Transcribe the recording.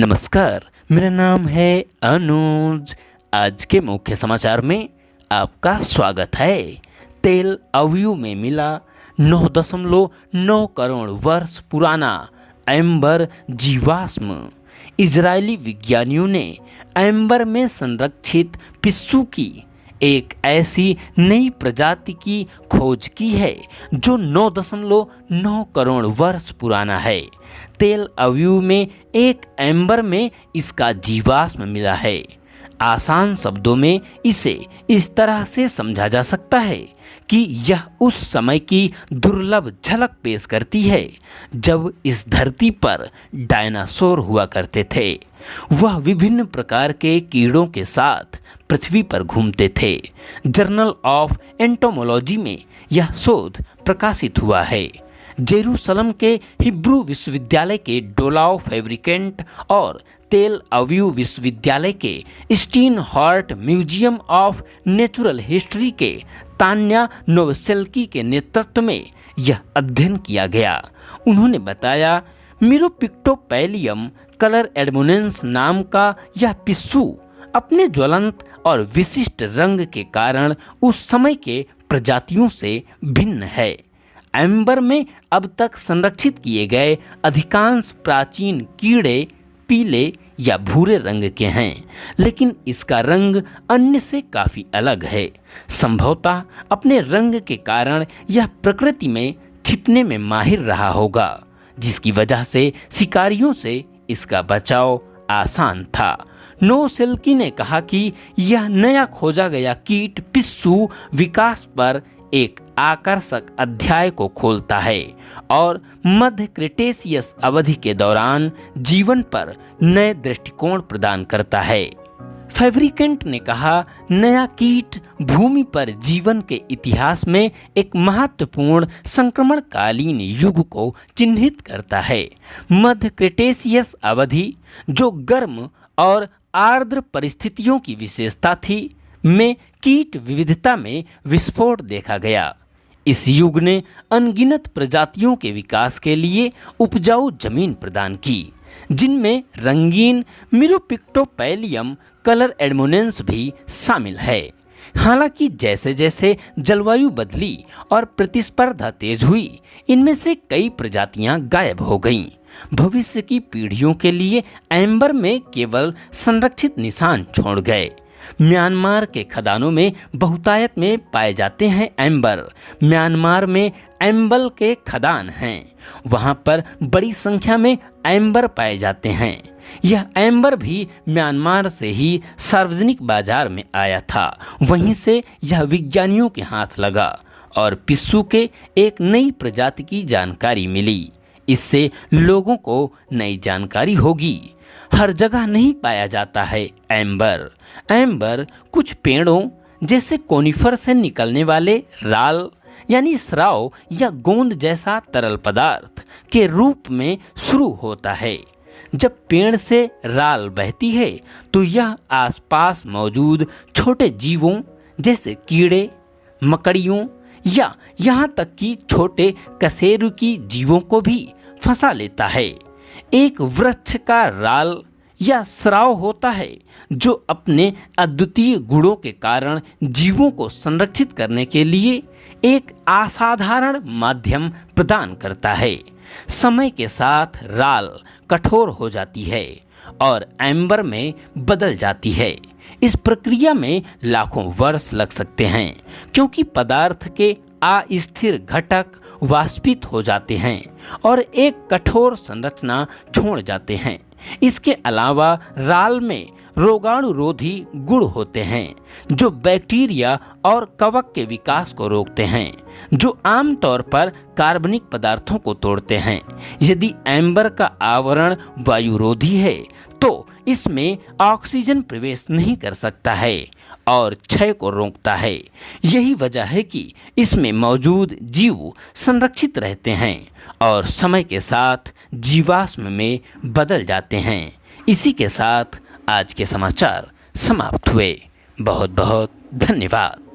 नमस्कार, मेरा नाम है अनुज। आज के मुख्य समाचार में आपका स्वागत है। तेल अवयव में मिला 9.9 करोड़ वर्ष पुराना एम्बर जीवाश्म। इजरायली विज्ञानियों ने एम्बर में संरक्षित पिस्सू की एक ऐसी नई प्रजाति की खोज की है जो 9.9 करोड़ वर्ष पुराना है। तेल अवयव में एक एम्बर में इसका जीवाश्म मिला है। आसान शब्दों में इसे इस तरह से समझा जा सकता है कि यह उस समय की दुर्लभ झलक पेश करती है जब इस धरती पर डायनासोर हुआ करते थे। वह विभिन्न प्रकार के कीड़ों के साथ पृथ्वी पर घूमते थे। जर्नल ऑफ एंटोमोलॉजी में यह शोध प्रकाशित हुआ है। जेरूसलम के हिब्रू विश्वविद्यालय के डोलाव फैब्रिकेंट और तेल अवयव विश्वविद्यालय के Steinhardt museum of natural history के तान्या नोवसेल्की के नेतृत्व में यह अध्ययन किया गया। उन्होंने बताया, मिरोपिक्टोपैलियम कलर एडमोनेंस नाम का यह पिस्सू अपने ज्वलंत और विशिष्ट रंग के कारण उस समय के प्रजातियों से भिन्न है। एम्बर में अब तक संरक्षित किए गए अधिकांश प्राचीन कीड़े पीले या भूरे रंग के हैं, लेकिन इसका रंग अन्य से काफ़ी अलग है। संभवतः अपने रंग के कारण यह प्रकृति में छिपने में माहिर रहा होगा, जिसकी वजह से शिकारियों से इसका बचाव आसान था। नोवसेल्की ने कहा कि यह नया खोजा गया कीट पिस्सू विकास पर एक आकर्षक अध्याय को खोलता है और मध्य क्रेटेशियस अवधि के दौरान जीवन पर नए दृष्टिकोण प्रदान करता है। फैब्रिकेंट ने कहा, नया कीट भूमि पर जीवन के इतिहास में एक महत्वपूर्ण संक्रमणकालीन युग को चिन्हित करता है। मध्य क्रेटेशियस अवधि, जो गर्म और आर्द्र परिस्थितियों की विशेषता थी, में कीट विविधता में विस्फोट देखा गया। इस युग ने अनगिनत प्रजातियों के विकास के लिए उपजाऊ जमीन प्रदान की, जिनमें रंगीन मिरोपिक्टोपैलियम कलर एडमोनेंस भी शामिल है। हालांकि जैसे जैसे जलवायु बदली और प्रतिस्पर्धा तेज हुई, इनमें से कई प्रजातियां गायब हो गईं। भविष्य की पीढ़ियों के लिए एम्बर में केवल संरक्षित निशान छोड़ गए। म्यांमार के खदानों में बहुतायत में पाए जाते हैं एम्बर। म्यांमार में एम्बल के खदान हैं। वहां पर बड़ी संख्या में एम्बर पाए जाते हैं। यह एम्बर भी म्यांमार से ही सार्वजनिक बाजार में आया था। वहीं से यह विज्ञानियों के हाथ लगा और पिस्सू के एक नई प्रजाति की जानकारी मिली। इससे लोगों को नई जानकारी होगी। हर जगह नहीं पाया जाता है एम्बर। एम्बर कुछ पेड़ों जैसे कोनिफर से निकलने वाले राल यानी स्राव या गोंद जैसा तरल पदार्थ के रूप में शुरू होता है। जब पेड़ से राल बहती है तो यह आसपास मौजूद छोटे जीवों जैसे कीड़े, मकड़ियों या यहाँ तक कि छोटे कशेरुकी जीवों को भी फंसा लेता है। एक वृक्ष का राल या स्राव होता है जो अपने अद्वितीय गुणों के कारण जीवों को संरक्षित करने के लिए एक असाधारण माध्यम प्रदान करता है। समय के साथ राल कठोर हो जाती है और एम्बर में बदल जाती है। इस प्रक्रिया में लाखों वर्ष लग सकते हैं, क्योंकि पदार्थ के अस्थिर घटक वाष्पित हो जाते हैं और एक कठोर संरचना छोड़ जाते हैं। इसके अलावा राल में रोगाणुरोधी गुण होते हैं जो बैक्टीरिया और कवक के विकास को रोकते हैं, जो आमतौर पर कार्बनिक पदार्थों को तोड़ते हैं। यदि एम्बर का आवरण वायुरोधी है तो इसमें ऑक्सीजन प्रवेश नहीं कर सकता है और क्षय को रोकता है। यही वजह है कि इसमें मौजूद जीव संरक्षित रहते हैं और समय के साथ जीवाश्म में बदल जाते हैं। इसी के साथ आज के समाचार समाप्त हुए। बहुत बहुत धन्यवाद।